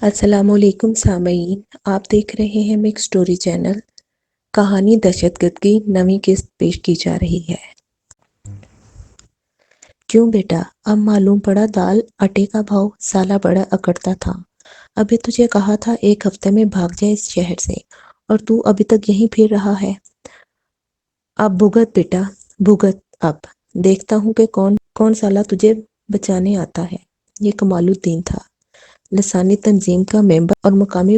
السلام علیکم سامعین، آپ دیکھ رہے ہیں مکس سٹوری چینل۔ کہانی دہشت گرد کی نویں قسط پیش کی جا رہی ہے۔ کیوں بیٹا، اب معلوم پڑا دال آٹے کا بھاؤ سالہ بڑا اکڑتا تھا۔ ابھی تجھے کہا تھا ایک ہفتے میں بھاگ جائے اس شہر سے، اور تو ابھی تک یہیں پھر رہا ہے۔ اب بھگت بیٹا، بھگت اب۔ دیکھتا ہوں کہ کون سالہ تجھے بچانے آتا ہے۔ یہ کمال الدین تھا، لسانی تنظیم کا ممبر اور مقامی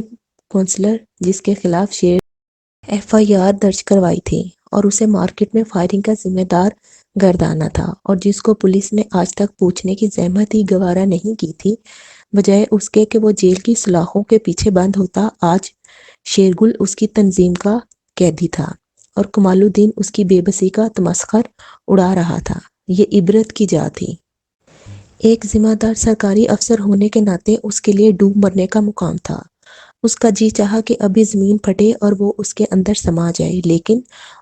کونسلر، جس کے خلاف شیر ایف آئی آر درج کروائی تھی اور اسے مارکیٹ میں فائرنگ کا ذمہ دار گردانا تھا، اور جس کو پولیس نے آج تک پوچھنے کی زحمت ہی گوارا نہیں کی تھی، بجائے اس کے کہ وہ جیل کی سلاخوں کے پیچھے بند ہوتا۔ آج شیرگل اس کی تنظیم کا قیدی تھا اور کمال الدین اس کی بے بسی کا تمسخر اڑا رہا تھا۔ یہ عبرت کی جا تھی۔ ایک ذمہ دار سرکاری افسر ہونے کے ناطے اس کے لیے ڈوب مرنے کا مقام تھا۔ اس کا جی چاہا کہ ابھی زمین پھٹے اور وہ اس کے اندر سما جائے، لیکن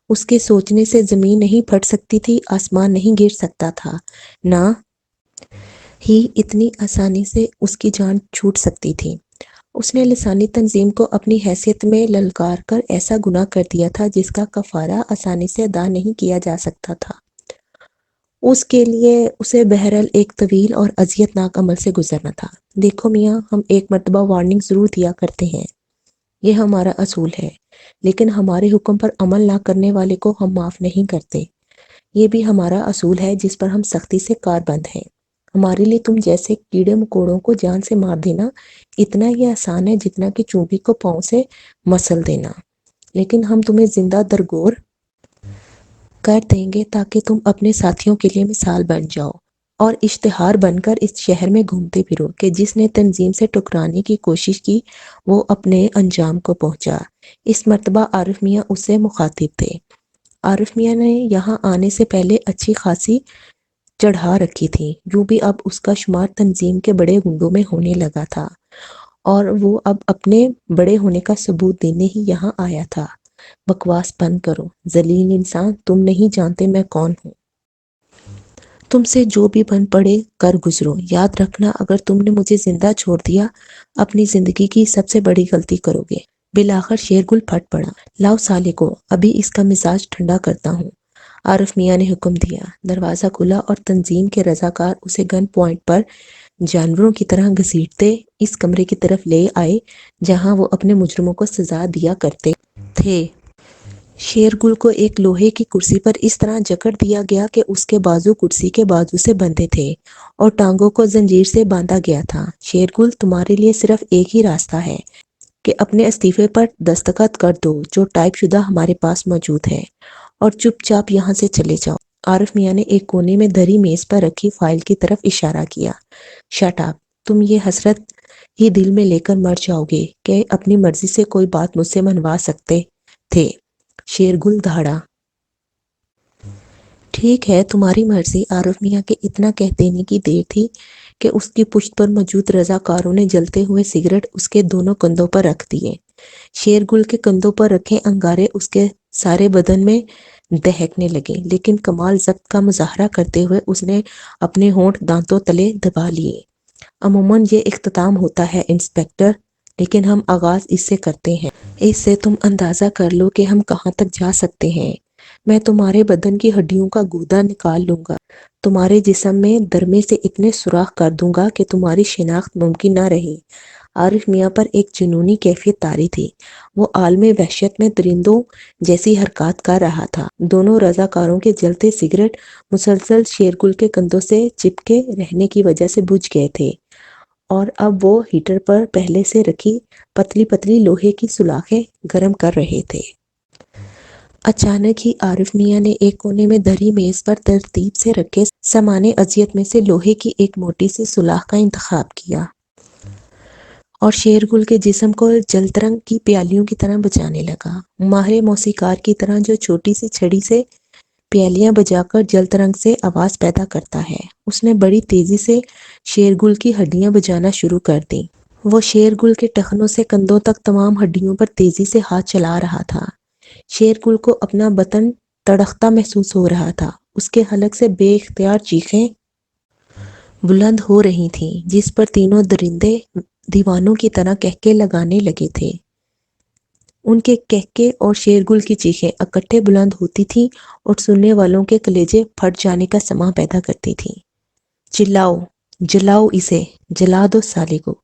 اس کے سوچنے سے زمین نہیں پھٹ سکتی تھی، آسمان نہیں گر سکتا تھا، نہ ہی اتنی آسانی سے اس کی جان چھوٹ سکتی تھی۔ اس نے لسانی تنظیم کو اپنی حیثیت میں للکار کر ایسا گناہ کر دیا تھا جس کا کفارہ آسانی سے ادا نہیں کیا جا سکتا تھا۔ اس کے لیے اسے بہرحال ایک طویل اور اذیت ناک عمل سے گزرنا تھا۔ دیکھو میاں، ہم ایک مرتبہ وارننگ ضرور دیا کرتے ہیں، یہ ہمارا اصول ہے، لیکن ہمارے حکم پر عمل نہ کرنے والے کو ہم معاف نہیں کرتے۔ یہ بھی ہمارا اصول ہے جس پر ہم سختی سے کاربند ہیں۔ ہمارے لیے تم جیسے کیڑے مکوڑوں کو جان سے مار دینا اتنا ہی آسان ہے جتنا کہ چونٹی کو پاؤں سے مسل دینا، لیکن ہم تمہیں زندہ درگور کر دیں گے تاکہ تم اپنے ساتھیوں کے لیے مثال بن جاؤ اور اشتہار بن کر اس شہر میں گھومتے پھرو کہ جس نے تنظیم سے ٹکرانے کی کوشش کی وہ اپنے انجام کو پہنچا۔ اس مرتبہ عارف میاں اس سے مخاطب تھے۔ عارف میاں نے یہاں آنے سے پہلے اچھی خاصی چڑھا رکھی تھی، یوں بھی اب اس کا شمار تنظیم کے بڑے گنڈوں میں ہونے لگا تھا، اور وہ اب اپنے بڑے ہونے کا ثبوت دینے ہی یہاں آیا تھا۔ بکواس بند کرو ذلیل انسان، تم نہیں جانتے میں کون ہوں۔ تم سے جو بھی بن پڑے کر گزرو، یاد رکھنا اگر تم نے مجھے زندہ چھوڑ دیا اپنی زندگی کی سب سے بڑی غلطی کرو گے۔ بالآخر شیرگل پھٹ پڑا۔ لاؤ سالے کو، ابھی اس کا مزاج ٹھنڈا کرتا ہوں۔ عارف میاں نے حکم دیا۔ دروازہ کھلا اور تنظیم کے رضاکار اسے گن پوائنٹ پر جانوروں کی طرح گھسیٹتے اس کمرے کی طرف لے آئے جہاں وہ اپنے مجرموں کو سزا دیا کرتے تھے۔ شیرگل کو ایک لوہے کی کرسی پر اس طرح جکڑ دیا گیا کہ اس کے بازو کرسی کے بازو سے بندھے تھے اور ٹانگوں کو زنجیر سے باندھا گیا تھا۔ شیرگل، تمہارے لیے صرف ایک ہی راستہ ہے کہ اپنے استعفے پر دستخط کر دو جو ٹائپ شدہ ہمارے پاس موجود ہے، اور چپ چاپ یہاں سے چلے جاؤ۔ عارف میاں نے ایک کونے میں دھری میز پر رکھی فائل کی طرف اشارہ کیا۔ شٹ اپ، تم یہ حسرت ہی دل میں لے کر مر جاؤ گے کہ اپنی مرضی سے کوئی بات مجھ سے منوا سکتے تھے۔ شیرگل دھاڑا۔ ٹھیک ہے، تمہاری مرضی۔ عارف میاں کے اتنا کہہ دینے کی دیر تھی کہ اس کی پشت پر موجود رضاکاروں نے جلتے ہوئے سگریٹ اس کے دونوں کندھوں پر رکھ دیے۔ شیرگل کے کندھوں پر رکھے انگارے اس کے سارے بدن میں دہکنے لگے، لیکن کمال ضبط کا مظاہرہ کرتے ہوئے اس نے اپنے ہونٹ دانتوں تلے دبا لیے۔ عموماً یہ اختتام ہوتا ہے انسپکٹر، لیکن ہم آغاز اس سے کرتے ہیں۔ اس سے تم اندازہ کر لو کہ ہم کہاں تک جا سکتے ہیں۔ میں تمہارے بدن کی ہڈیوں کا گودا نکال لوں گا، تمہارے جسم میں درمے سے اتنے سوراخ کر دوں گا کہ تمہاری شناخت ممکن نہ رہے۔ عارف میاں پر ایک جنونی کیفیت طاری تھی۔ وہ عالم وحشت میں درندوں جیسی حرکات کر رہا تھا۔ دونوں رضاکاروں کے جلتے سگریٹ مسلسل شیرگل کے کندھوں سے چپکے رہنے کی وجہ سے بجھ گئے تھے، اور اب وہ ہیٹر پر پہلے سے رکھی پتلی پتلی لوہے کی سلاخیں گرم کر رہے تھے۔ اچانک ہی عارف میاں نے ایک کونے میں دھری میز پر ترتیب سے رکھے سامان اذیت میں سے لوہے کی ایک موٹی سی سلاخ کا انتخاب کیا اور شیرگل کے جسم کو جلترنگ کی پیالیوں کی طرح بجانے لگا، ماہر موسیقار کی طرح جو چھوٹی سی چھڑی سے پیالیاں بجا کر جلترنگ سے آواز پیدا کرتا ہے۔ اس نے بڑی تیزی سے شیرگل کی ہڈیاں بجانا شروع کر دیں۔ وہ شیرگل کے ٹخنوں سے کندھوں تک تمام ہڈیوں پر تیزی سے ہاتھ چلا رہا تھا۔ شیرگل کو اپنا بطن تڑکتا محسوس ہو رہا تھا۔ اس کے حلق سے بے اختیار چیخیں بلند ہو رہی تھیں جس پر تینوں درندے دیوانوں کی طرح کہکے لگانے لگے تھے۔ ان کے کہکے اور شیرگل کی چیخیں اکٹھے بلند ہوتی تھیں اور سننے والوں کے کلیجے پھٹ جانے کا سماں پیدا کرتی تھیں۔ چلاؤ، جلاؤ اسے، جلا دو سالے کو۔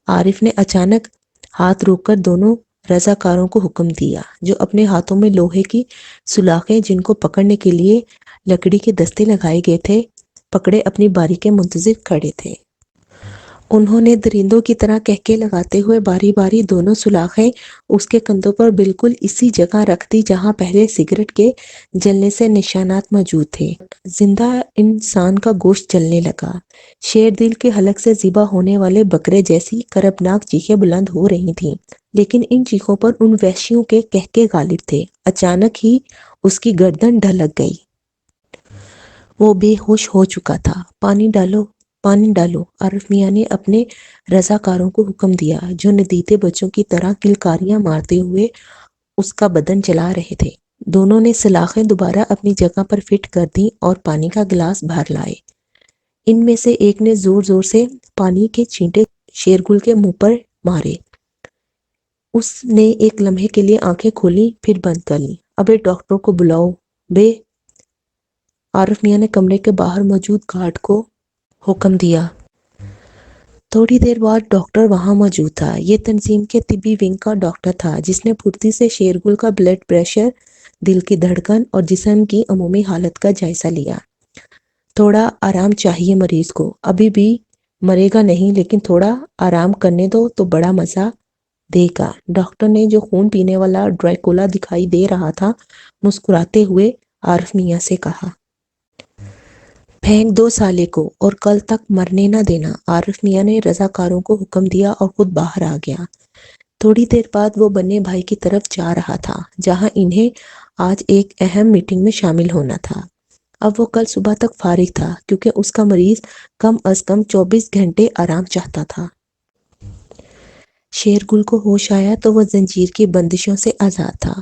عارف نے اچانک ہاتھ روک کر دونوں رضاکاروں کو حکم دیا، جو اپنے ہاتھوں میں لوہے کی سلاخیں جن کو پکڑنے کے لیے لکڑی کے دستے لگائے گئے تھے پکڑے اپنی باری کے منتظر کھڑے تھے۔ انہوں نے درندوں کی طرح کہکے لگاتے ہوئے باری باری دونوں سلاخیں اس کے کندھوں پر بالکل اسی جگہ رکھ دی جہاں پہلے سگریٹ کے جلنے سے نشانات موجود تھے۔ زندہ انسان کا گوشت جلنے لگا۔ شیر دل کے حلق سے ذبح ہونے والے بکرے جیسی کربناک چیخیں بلند ہو رہی تھیں، لیکن ان چیخوں پر ان وحشیوں کے کہکے غالب تھے۔ اچانک ہی اس کی گردن ڈھلک گئی۔ وہ بے ہوش ہو چکا تھا۔ پانی ڈالو، پانی ڈالو، عارف میاں نے اپنے رضاکاروں کو حکم دیا، جو ندیتے بچوں کی طرح کلکاریاں مارتے ہوئے اس کا بدن چلا رہے تھے۔ دونوں نے سلاخیں دوبارہ اپنی جگہ پر فٹ کر دیں اور پانی کا گلاس بھر لائے۔ ان میں سے ایک نے زور زور سے پانی کے چھینٹے شیرگل کے منہ پر مارے۔ اس نے ایک لمحے کے لیے آنکھیں کھولیں پھر بند کر لیں۔ ابے ڈاکٹر کو بلاؤ بے، عارف میاں نے کمرے کے باہر موجود گارڈ کو حکم دیا۔ تھوڑی دیر بعد ڈاکٹر وہاں موجود تھا۔ یہ تنظیم کے طبی ونگ کا ڈاکٹر تھا، جس نے پھرتی سے شیرگل کا بلڈ پریشر، دل کی دھڑکن اور جسم کی عمومی حالت کا جائزہ لیا۔ تھوڑا آرام چاہیے مریض کو، ابھی بھی مرے گا نہیں، لیکن تھوڑا آرام کرنے دو تو بڑا مزہ دے گا۔ ڈاکٹر نے، جو خون پینے والا ڈریکولا دکھائی دے رہا تھا، مسکراتے ہوئے عارف میاں سے کہا۔ پھینک دو سالے کو اور کل تک مرنے نہ دینا۔ عارف میاں نے رضاکاروں کو حکم دیا اور خود باہر آ گیا۔ تھوڑی دیر بعد وہ بننے بھائی کی طرف جا رہا تھا، جہاں انہیں آج ایک اہم میٹنگ میں شامل ہونا تھا۔ اب وہ کل صبح تک فارغ تھا، کیونکہ اس کا مریض کم از کم 24 گھنٹے آرام چاہتا تھا۔ شیرگل کو ہوش آیا تو وہ زنجیر کی بندشوں سے آزاد تھا۔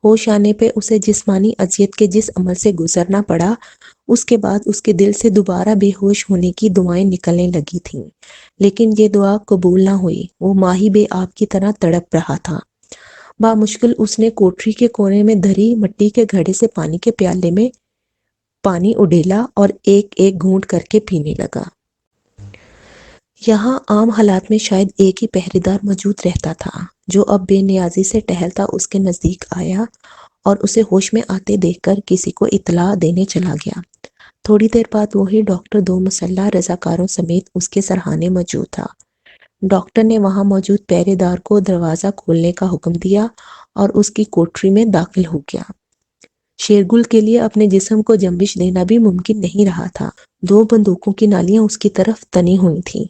ہوش آنے پہ اسے جسمانی اذیت کے جس عمل سے گزرنا پڑا، اس کے بعد اس کے دل سے دوبارہ بے ہوش ہونے کی دعائیں نکلنے لگی تھیں، لیکن یہ دعا قبول نہ ہوئی۔ وہ ماہی بے آب کی طرح تڑپ رہا تھا۔ بامشکل اس نے کوٹری کے کونے میں دھری مٹی کے گھڑے سے پانی کے پیالے میں پانی اڈیلا اور ایک ایک گھونٹ کر کے پینے لگا۔ یہاں عام حالات میں شاید ایک ہی پہرے دار موجود رہتا تھا، جو اب بے نیازی سے ٹہلتا اس کے نزدیک آیا اور اسے ہوش میں آتے دیکھ کر کسی کو اطلاع دینے چلا گیا۔ تھوڑی دیر بعد وہی ڈاکٹر 2 مسلح رضاکاروں سمیت اس کے سرہانے موجود تھا۔ ڈاکٹر نے وہاں موجود پہرے دار کو دروازہ کھولنے کا حکم دیا اور اس کی کوٹری میں داخل ہو گیا۔ شیرگل کے لیے اپنے جسم کو جنبش دینا بھی ممکن نہیں رہا تھا۔ 2 بندوقوں کی نالیاں اس کی طرف تنی ہوئی تھیں۔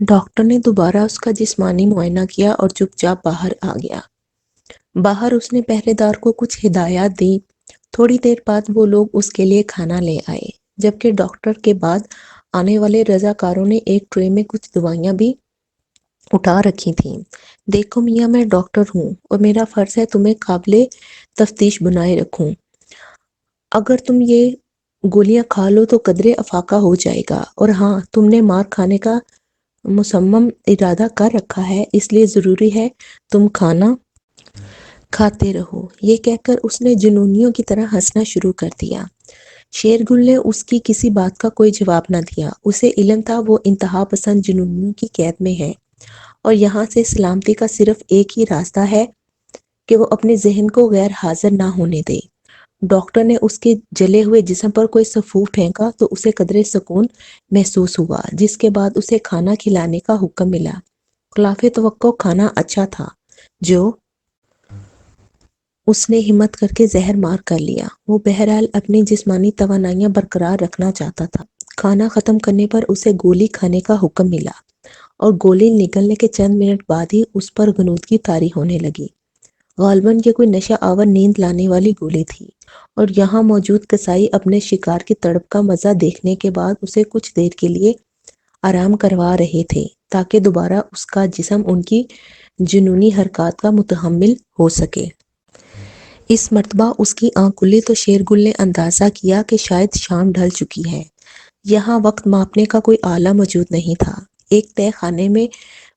ڈاکٹر نے دوبارہ اس کا جسمانی معائنہ کیا اور چپ چاپ باہر آ گیا۔ باہر اس نے پہرے دار کو کچھ ہدایات دیں۔ تھوڑی دیر بعد وہ لوگ اس کے لیے کھانا لے آئے، جبکہ ڈاکٹر کے بعد آنے والے رضاکاروں نے ایک ٹرے میں کچھ دوائیاں بھی اٹھا رکھی تھیں۔ دیکھو میاں، میں ڈاکٹر ہوں اور میرا فرض ہے تمہیں قابل تفتیش بنائے رکھوں۔ اگر تم یہ گولیاں کھا لو تو قدرے افاقہ ہو جائے گا، اور ہاں، تم نے مار کھانے کا مصمم ارادہ کر رکھا ہے، اس لیے ضروری ہے تم کھانا کھاتے رہو۔ یہ کہہ کر اس نے جنونیوں کی طرح ہنسنا شروع کر دیا۔ شیرگل نے اس کی کسی بات کا کوئی جواب نہ دیا۔ اسے علم تھا وہ انتہا پسند جنونیوں کی قید میں ہے، اور یہاں سے سلامتی کا صرف ایک ہی راستہ ہے کہ وہ اپنے ذہن کو غیر حاضر نہ ہونے دے۔ ڈاکٹر نے اس کے جلے ہوئے جسم پر کوئی سفور پھینکا تو اسے قدرے سکون محسوس ہوا، جس کے بعد اسے کھانا کھلانے کا حکم ملا۔ خلاف توقع کھانا اچھا تھا، جو اس نے ہمت کر کے زہر مار کر لیا۔ وہ بہرحال اپنی جسمانی توانائیاں برقرار رکھنا چاہتا تھا۔ کھانا ختم کرنے پر اسے گولی کھانے کا حکم ملا، اور گولی نگلنے کے چند منٹ بعد ہی اس پر غنودگی طاری ہونے لگی۔ غالباً یہ کوئی نشہ آور نیند لانے والی گولی تھی، اور یہاں موجود قصائی اپنے شکار کی تڑپ کا مزہ دیکھنے کے بعد اسے کچھ دیر کے لیے آرام کروا رہے تھے، تاکہ دوبارہ اس کا جسم ان کی جنونی حرکات کا متحمل ہو سکے۔ اس مرتبہ اس کی آنکھ کھلی تو شیرگل نے اندازہ کیا کہ شاید شام ڈھل چکی ہے۔ یہاں وقت ماپنے کا کوئی آلہ موجود نہیں تھا۔ ایک تہہ خانے میں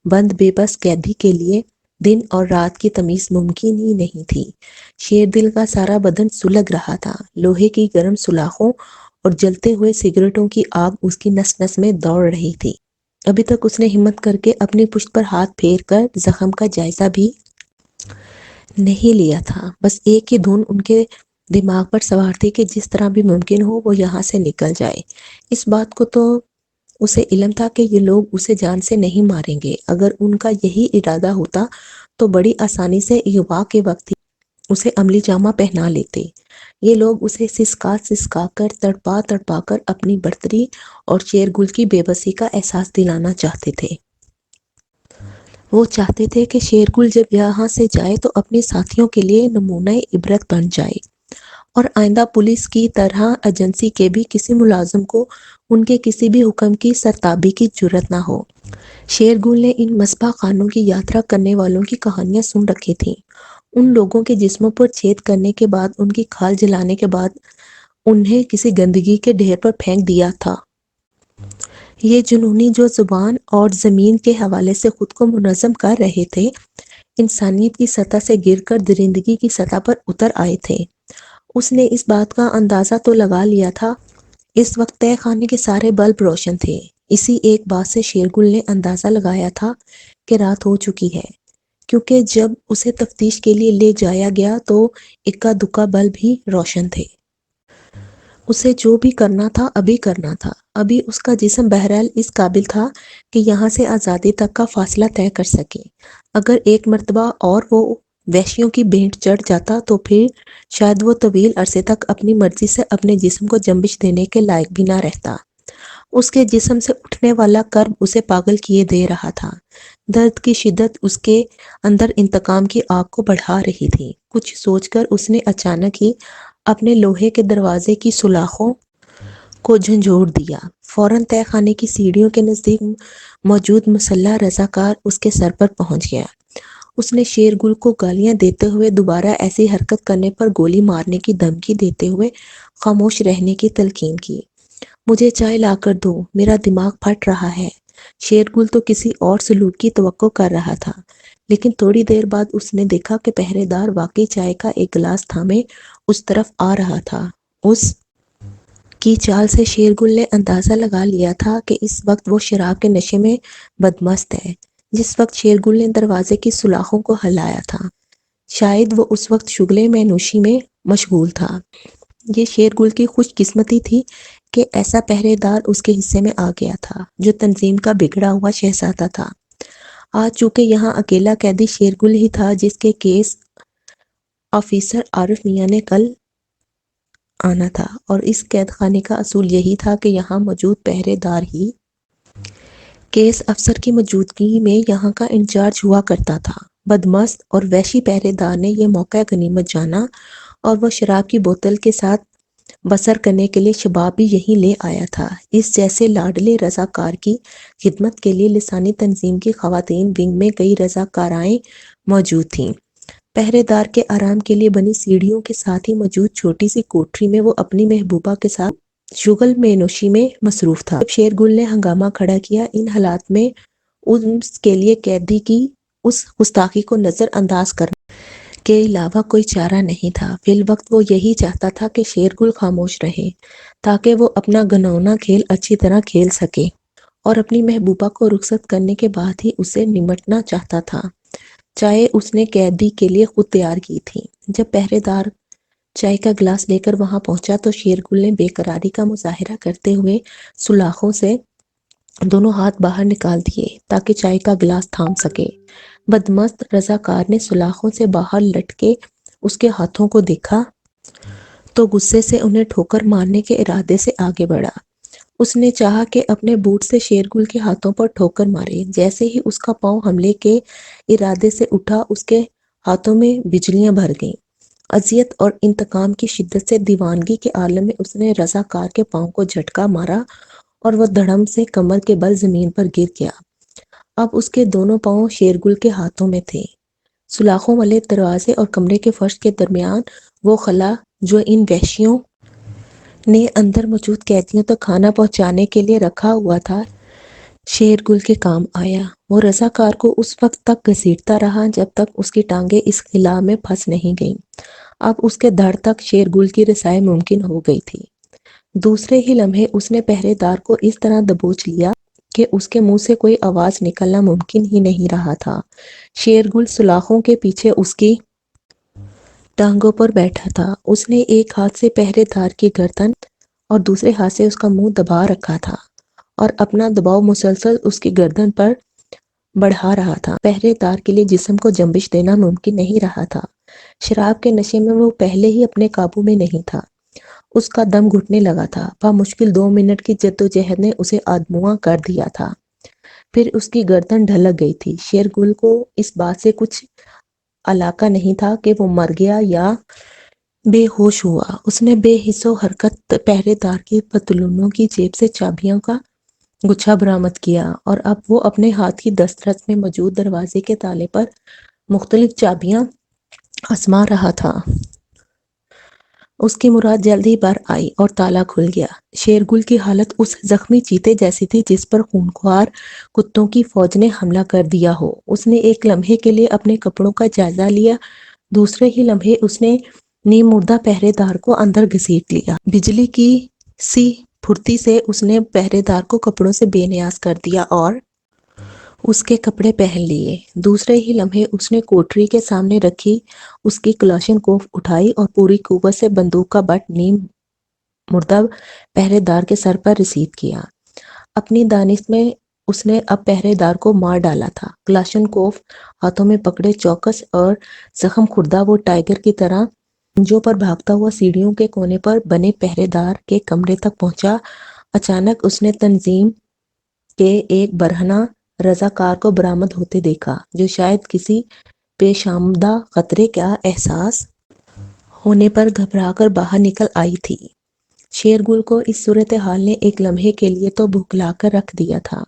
بند بے بس قیدی کے لیے دن اور رات کی تمیز ممکن ہی نہیں تھی۔ شیر دل کا سارا بدن سلگ رہا تھا، لوہے کی گرم سلاخوں اور جلتے ہوئے سگریٹوں کی آگ اس کی نس نس میں دوڑ رہی تھی۔ ابھی تک اس نے ہمت کر کے اپنی پشت پر ہاتھ پھیر کر زخم کا جائزہ بھی نہیں لیا تھا۔ بس ایک ہی دھن ان کے دماغ پر سوار تھی کہ جس طرح بھی ممکن ہو وہ یہاں سے نکل جائے۔ اس بات کو تو اسے علم تھا کہ یہ لوگ اسے جان سے نہیں ماریں گے۔ اگر ان کا یہی ارادہ ہوتا تو بڑی آسانی سے اغوا کے وقت ہی اسے عملی جامہ پہنا لیتے۔ یہ لوگ اسے سسکا سسکا کر تڑپا تڑپا کر اپنی برتری اور شیرگل کی بے بسی کا احساس دلانا چاہتے تھے۔ وہ چاہتے تھے کہ شیرگل جب یہاں سے جائے تو اپنے ساتھیوں کے لیے نمونہ عبرت بن جائے، اور آئندہ پولیس کی طرح ایجنسی کے بھی کسی ملازم کو ان کے کسی بھی حکم کی سرتابی کی جرأت نہ ہو۔ شیرگل نے ان مسبح خانوں کی یاترا کرنے والوں کی کہانیاں سن رکھی تھیں۔ ان لوگوں کے جسموں پر چھید کرنے کے بعد، ان کی کھال جلانے کے بعد انہیں کسی گندگی کے ڈھیر پر پھینک دیا تھا۔ یہ جنونی جو زبان اور زمین کے حوالے سے خود کو منظم کر رہے تھے، انسانیت کی سطح سے گر کر درندگی کی سطح پر اتر آئے تھے۔ اس نے اس بات کا اندازہ تو لگا لیا تھا۔ اس وقت تہہ خانے کے سارے بلب روشن تھے۔ اسی ایک بات سے شیرگل نے اندازہ لگایا تھا کہ رات ہو چکی ہے، کیونکہ جب اسے تفتیش کے لیے لے جایا گیا تو اکا دکا بلب ہی روشن تھے۔ اسے جو بھی کرنا تھا ابھی کرنا تھا۔ ابھی اس کا جسم بہرحال اس قابل تھا کہ یہاں سے آزادی تک کا فاصلہ طے کر سکے۔ اگر ایک مرتبہ اور وہ وحشیوں کی بھینٹ چڑھ جاتا تو پھر شاید وہ طویل عرصے تک اپنی مرضی سے اپنے جسم کو جنبش دینے کے لائق بھی نہ رہتا۔ اس کے جسم سے اٹھنے والا کرب اسے پاگل کیے دے رہا تھا۔ درد کی شدت اس کے اندر انتقام کی آگ کو بڑھا رہی تھی۔ کچھ سوچ کر اس نے اچانک ہی اپنے لوہے کے دروازے کی سلاخوں کو جھنجھوڑ دیا۔ فوراً تہہ خانے کی سیڑھیوں کے نزدیک موجود مسلح رضاکار اس کے سر پر پہنچ گیا۔ اس نے شیرگل کو گالیاں دیتے ہوئے، دوبارہ ایسی حرکت کرنے پر گولی مارنے کی دھمکی دیتے ہوئے خاموش رہنے کی تلقین کی۔ مجھے چائے لا کر دو، میرا دماغ پھٹ رہا ہے۔ شیرگل تو کسی اور سلوک کی توقع کر رہا تھا، لیکن تھوڑی دیر بعد اس نے دیکھا کہ پہرے دار واقعی چائے کا ایک گلاس تھامے اس طرف آ رہا تھا۔ اس کی چال سے شیرگل نے اندازہ لگا لیا تھا کہ اس وقت وہ شراب کے نشے میں بدمست ہے۔ جس وقت شیرگل نے دروازے کی سلاخوں کو ہلایا تھا، شاید وہ اس وقت شغلِ مے نوشی میں مشغول تھا۔ یہ شیرگل کی خوش قسمتی تھی کہ ایسا پہرے دار اس کے حصے میں آ گیا تھا جو تنظیم کا بگڑا ہوا شہزادہ تھا۔ آج چونکہ یہاں اکیلا قیدی شیرگل ہی تھا جس کے کیس آفیسر عارف میاں نے کل آنا تھا، اور اس قید خانے کا اصول یہی تھا کہ یہاں موجود پہرے دار ہی کیس افسر کی موجودگی میں یہاں کا انچارج ہوا کرتا تھا۔ بدمست اور وحشی پہرے دار نے یہ موقع غنیمت جانا، اور وہ شراب کی بوتل کے ساتھ بسر کرنے کے لیے شباب بھی یہیں لے آیا تھا۔ اس جیسے لاڈلے رضاکار کی خدمت کے لیے لسانی تنظیم کی خواتین ونگ میں کئی رضاکارائیں موجود تھیں۔ پہرے دار کے آرام کے لیے بنی سیڑھیوں کے ساتھ ہی موجود چھوٹی سی کوٹری میں وہ اپنی محبوبہ کے ساتھ شغل میں نوشی میں مصروف تھا۔ جب شیرگل نے ہنگامہ کھڑا کیا، ان حالات میں اس کے لیے قیدی کی اس گستاخی کو نظر انداز کرنے کے علاوہ کوئی چارہ نہیں تھا۔ فی الوقت وہ یہی چاہتا تھا کہ شیرگل خاموش رہے تاکہ وہ اپنا گھناؤنا کھیل اچھی طرح کھیل سکے، اور اپنی محبوبہ کو رخصت کرنے کے بعد ہی اسے نمٹنا چاہتا تھا۔ چائے اس نے قیدی کے لیے خود تیار کی تھی۔ جب پہرے دار چائے کا گلاس لے کر وہاں پہنچا تو شیرگل نے بے قراری کا مظاہرہ کرتے ہوئے سلاخوں سے دونوں ہاتھ باہر نکال دیے تاکہ چائے کا گلاس تھام سکے۔ بدمست رضاکار نے سلاخوں سے باہر لٹکے اس کے ہاتھوں کو دیکھا تو غصے سے انہیں ٹھوکر مارنے کے ارادے سے آگے بڑھا۔ اس نے چاہا کہ اپنے بوٹ سے شیرگل کے ہاتھوں پر ٹھوکر مارے۔ جیسے ہی اس کا پاؤں حملے کے ارادے سے اٹھا، اس کے ہاتھوں میں بجلیاں بھر گئیں۔ اذیت اور انتقام کی شدت سے دیوانگی کے عالم میں اس نے رضاکار کے پاؤں کو جھٹکا مارا اور وہ دھڑم سے کمر کے بل زمین پر گر گیا۔ اب اس کے دونوں پاؤں شیرگل کے ہاتھوں میں تھے۔ سلاخوں والے دروازے اور کمرے کے فرش کے درمیان وہ خلا جو ان وحشیوں نے اندر موجود قیدیوں تک کھانا پہنچانے کے لیے رکھا ہوا تھا، شیر گل کے کام آیا۔ وہ رضاکار کو اس وقت تک گھسیٹتا رہا جب تک اس کی ٹانگیں اس خلا میں پھنس نہیں گئیں۔ اب اس کے دھڑ تک شیر گل کی رسائی ممکن ہو گئی تھی۔ دوسرے ہی لمحے اس نے پہرے دار کو اس طرح دبوچ لیا کہ اس کے منہ سے کوئی آواز نکلنا ممکن ہی نہیں رہا تھا۔ شیر گل سلاخوں کے پیچھے اس کی ٹانگوں پر بیٹھا تھا۔ اس نے ایک ہاتھ سے پہرے دار کی گردن اور دوسرے ہاتھ سے اس کا منہ دبا رکھا تھا اور اپنا دباؤ مسلسل اس کی گردن پر بڑھا رہا تھا۔ پہرے دار کے لیے جسم کو جنبش دینا ممکن نہیں رہا تھا۔ شراب کے نشے میں وہ پہلے ہی اپنے قابو میں نہیں تھا۔ اس کا دم گھٹنے لگا تھا۔ بامشکل 2 منٹ کی جدوجہد نے اسے آدمواں کر دیا تھا۔ پھر اس کی گردن ڈھلک گئی تھی۔ شیر گل کو اس بات سے کچھ علاقہ نہیں تھا کہ وہ مر گیا یا بے ہوش ہوا۔ اس نے بے حس و حرکت پہرے دار کی پتلونوں کی جیب سے چابیوں کا گچھا برآمد کیا اور اب وہ اپنے ہاتھ کی دسترس میں موجود دروازے کے تالے پر مختلف چابیاں آزما رہا تھا۔ اس کی مراد جلد ہی بر آئی اور تالا کھل گیا۔ شیر گل کی حالت اس زخمی چیتے جیسی تھی جس پر خونخوار کتوں کی فوج نے حملہ کر دیا ہو۔ اس نے ایک لمحے کے لیے اپنے کپڑوں کا جائزہ لیا، دوسرے ہی لمحے اس نے نیم مردہ پہرے دار کو اندر گھسیٹ لیا۔ بجلی کی سی پھرتی سے اس نے پہرے دار کو کپڑوں سے بے نیاز کر دیا اور اس کے کپڑے پہن لیے۔ دوسرے ہی لمحے اس نے کوٹری کے سامنے رکھی اس کی کلاشن کوف اٹھائی اور پوری قوت سے بندوق کا بٹ نیم مردہ پہرے دار کے سر پر رسید کیا۔ اپنی دانش میں اس نے اب پہرے دار کو مار ڈالا تھا۔ کلاشن کوف ہاتھوں میں پکڑے چوکس اور زخم خوردہ وہ ٹائیگر کی طرح جو پر بھاگتا ہوا سیڑھیوں کے کونے پر بنے پہرے دار کے کمرے تک پہنچا۔ اچانک اس نے تنظیم کے ایک برہنہ رضاکار کو برآمد ہوتے دیکھا جو شاید کسی پیش آمدہ خطرے کا احساس ہونے پر گھبرا کر باہر نکل آئی تھی۔ شیر گل کو اس صورتحال نے ایک لمحے کے لیے تو بھکلا کر رکھ دیا تھا،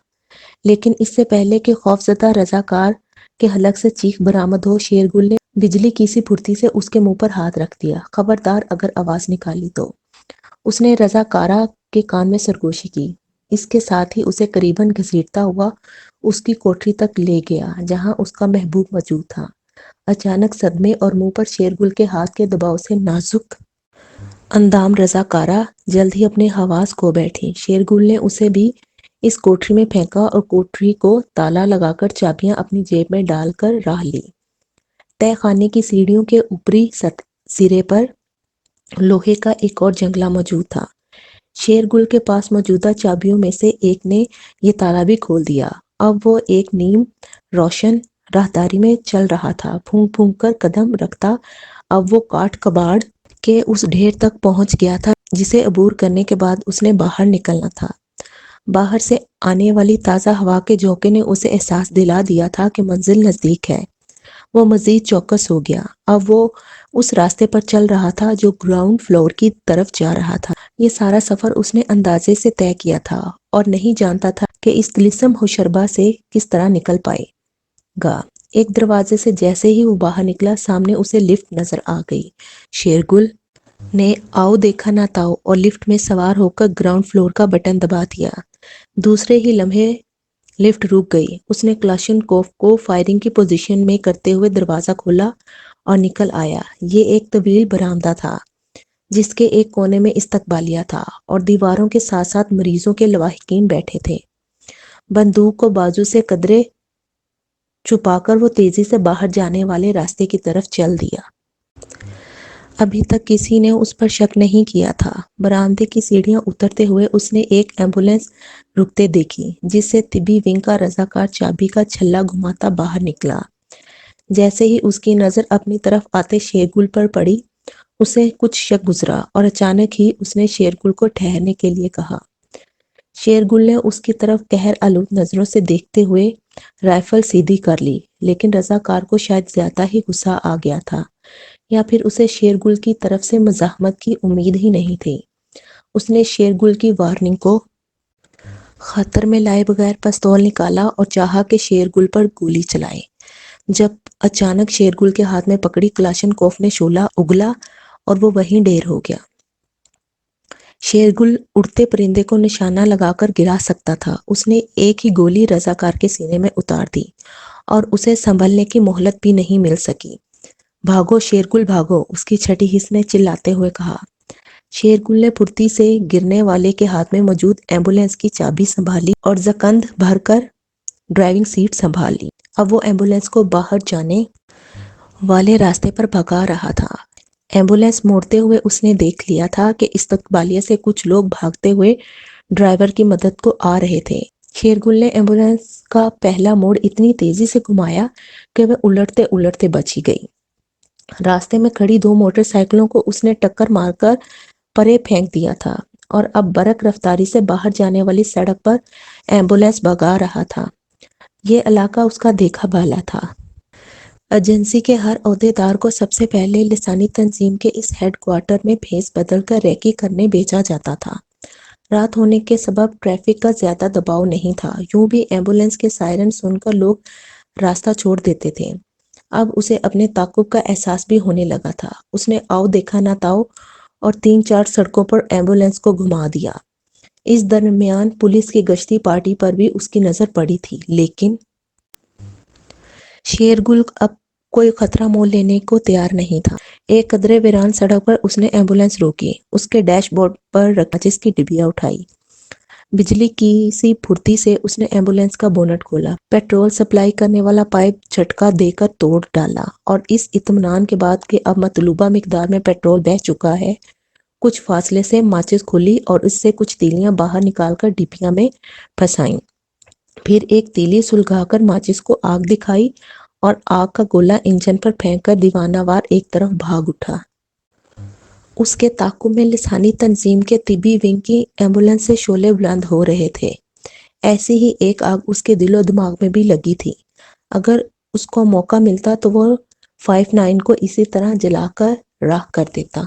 لیکن اس سے پہلے کہ خوفزدہ رضاکار کے حلق سے چیخ برآمد ہو، شیر گل نے بجلی کی سی پھرتی سے اس کے منہ پر ہاتھ رکھ دیا۔ خبردار اگر آواز نکالی تو۔ اس نے رضاکارہ کے کان میں سرگوشی کی، اس کے ساتھ ہی اسے قریباً گھسیٹتا ہوا اس کی کوٹری تک لے گیا جہاں اس کا محبوب موجود تھا۔ اچانک صدمے اور منہ پر شیر گل کے ہاتھ کے دباؤ سے نازک اندام رضاکارہ جلد ہی اپنے حواس کھو بیٹھی۔ شیر گل نے اسے بھی اس کوٹری میں پھینکا اور کوٹری کو تالا لگا کر چابیاں اپنی جیب میں ڈال کر راہ لی۔ تہہ خانے کی سیڑھیوں کے اوپری سرے پر لوہے کا ایک اور جنگلہ موجود تھا۔ شیر گل کے پاس موجودہ چابیوں میں سے ایک نے یہ تالا بھی کھول دیا۔ اب وہ ایک نیم روشن راہداری میں چل رہا تھا، پھونک پھونک کر قدم رکھتا۔ اب وہ کاٹ کباڑ کے اس ڈھیر تک پہنچ گیا تھا جسے عبور کرنے کے بعد اس نے باہر نکلنا تھا۔ باہر سے آنے والی تازہ ہوا کے جھونکے نے اسے احساس دلا دیا تھا کہ منزل نزدیک ہے۔ وہ مزید چوکس ہو گیا۔ اب وہ اس راستے پر چل رہا تھا جو گراؤنڈ فلور کی طرف جا رہا تھا۔ یہ سارا سفر اس نے اندازے سے طے کیا تھا اور نہیں جانتا تھا کہ اس طلسم ہوشربا سے کس طرح نکل پائے گا۔ ایک دروازے سے جیسے ہی وہ باہر نکلا، سامنے اسے لفٹ نظر آ گئی۔ شیر گل نے آؤ دیکھا نہ تاؤ اور لفٹ میں سوار ہو کر گراؤنڈ فلور کا بٹن دبا دیا۔ دوسرے ہی لمحے لفٹ رک گئی۔ اس نے کلاشن کوف کو فائرنگ کی پوزیشن میں کرتے ہوئے دروازہ کھولا اور نکل آیا۔ یہ ایک طویل برآمدہ تھا جس کے ایک کونے میں استقبالیہ تھا اور دیواروں کے ساتھ ساتھ مریضوں کے لواحقین بیٹھے تھے۔ بندوق کو بازو سے قدرے چھپا کر وہ تیزی سے باہر جانے والے راستے کی طرف چل دیا۔ ابھی تک کسی نے اس پر شک نہیں کیا تھا۔ برآمدے کی سیڑھیاں اترتے ہوئے اس نے ایک ایمبولینس رکتے دیکھی جس سے طبی ونگ کا رضاکار چابی کا چھلا گھماتا باہر نکلا۔ جیسے ہی اس کی نظر اپنی طرف آتے شیر گل پر پڑی، اسے کچھ شک گزرا اور اچانک ہی اس نے شیر گل کو ٹھہرنے کے لیے کہا۔ شیر گل نے اس کی طرف قہر آلود نظروں سے دیکھتے ہوئے رائفل سیدھی کر لی، لیکن رضاکار کو شاید زیادہ ہی غصہ آ گیا تھا یا پھر اسے شیر گل کی طرف سے مزاحمت کی امید ہی نہیں تھی۔ اس نے شیر گل کی وارننگ کو خاطر میں لائے بغیر پستول نکالا اور چاہا کہ شیر گل پر گولی چلائے، جب اچانک شیر گل کے ہاتھ میں پکڑی کلاشن کوف نے شعلہ اگلا اور وہ وہیں ڈھیر ہو گیا۔ شیرگل اڑتے پرندے کو نشانہ لگا کر گرا سکتا تھا، اس نے ایک ہی گولی رضاکار کے سینے میں اتار دی اور اسے سنبھلنے کی مہلت بھی نہیں مل سکی۔ بھاگو شیرگل بھاگو، اس کی چھٹی حص نے چلاتے ہوئے کہا۔ شیرگل نے پھرتی سے گرنے والے کے ہاتھ میں موجود ایمبولینس کی چابی سنبھالی اور زکند بھر کر ڈرائیونگ سیٹ سنبھال لی۔ اب وہ ایمبولینس کو باہر جانے والے راستے پر بھگا رہا تھا۔ ایمبولینس موڑتے ہوئے اس نے دیکھ لیا تھا کہ استقبالیہ سے کچھ لوگ بھاگتے ہوئے ڈرائیور کی مدد کو آ رہے تھے۔ شیرگل نے ایمبولینس کا پہلا موڑ اتنی تیزی سے گھمایا کہ وہ الٹتے الٹتے بچ ہی گئی۔ راستے میں کھڑی 2 موٹر سائیکلوں کو اس نے ٹکر مار کر پرے پھینک دیا تھا اور اب برق رفتاری سے باہر جانے والی سڑک پر ایمبولینس بھگا رہا تھا۔ یہ علاقہ اس کا دیکھا بھالا تھا۔ ایجنسی کے ہر عہدیدار کو سب سے پہلے لسانی تنظیم کے اس ہیڈ کوارٹر میں بھیس بدل کر ریکی کرنے بھیجا جاتا تھا۔ رات ہونے کے سبب ٹریفک کا زیادہ دباؤ نہیں تھا، یوں بھی ایمبولینس کے سائرن سن کر لوگ راستہ چھوڑ دیتے تھے۔ اب اسے اپنے تعاقب کا احساس بھی ہونے لگا تھا۔ اس نے آؤ دیکھا نہ تاؤ اور 3-4 سڑکوں پر ایمبولینس کو گھما دیا۔ اس درمیان پولیس کی گشتی پارٹی پر بھی اس کی نظر پڑی تھی، لیکن شیرگل اب کوئی خطرہ مول لینے کو تیار نہیں تھا۔ ایک قدرے ویران سڑک پر اس نے ایمبولینس روکی، اس کے ڈیش بورڈ پر ماچس کی ڈبیا اٹھائی۔ بجلی کی سی پھرتی سے اس نے ایمبولینس کا بونٹ کھولا، پیٹرول سپلائی کرنے والا پائپ جھٹکا دے کر توڑ ڈالا اور اس اطمینان کے بعد کہ اب مطلوبہ مقدار میں پیٹرول بہہ چکا ہے، کچھ فاصلے سے ماچس کھولی اور اس سے کچھ تیلیاں باہر نکال کر ڈبیا میں پھنسائیں۔ پھر ایک تیلی سلگا کر ماچس کو آگ دکھائی اور آگ کا گولہ انجن پر پھینک کر دیوانہ وار ایک طرف بھاگ اٹھا۔ اس کے تعاقب میں لسانی تنظیم کے طبی ونگ کی ایمبولینس سے شعلے بلند ہو رہے تھے۔ ایسی ہی ایک آگ اس کے دل و دماغ میں بھی لگی تھی۔ اگر اس کو موقع ملتا تو وہ 59 کو اسی طرح جلا کر راکھ کر دیتا۔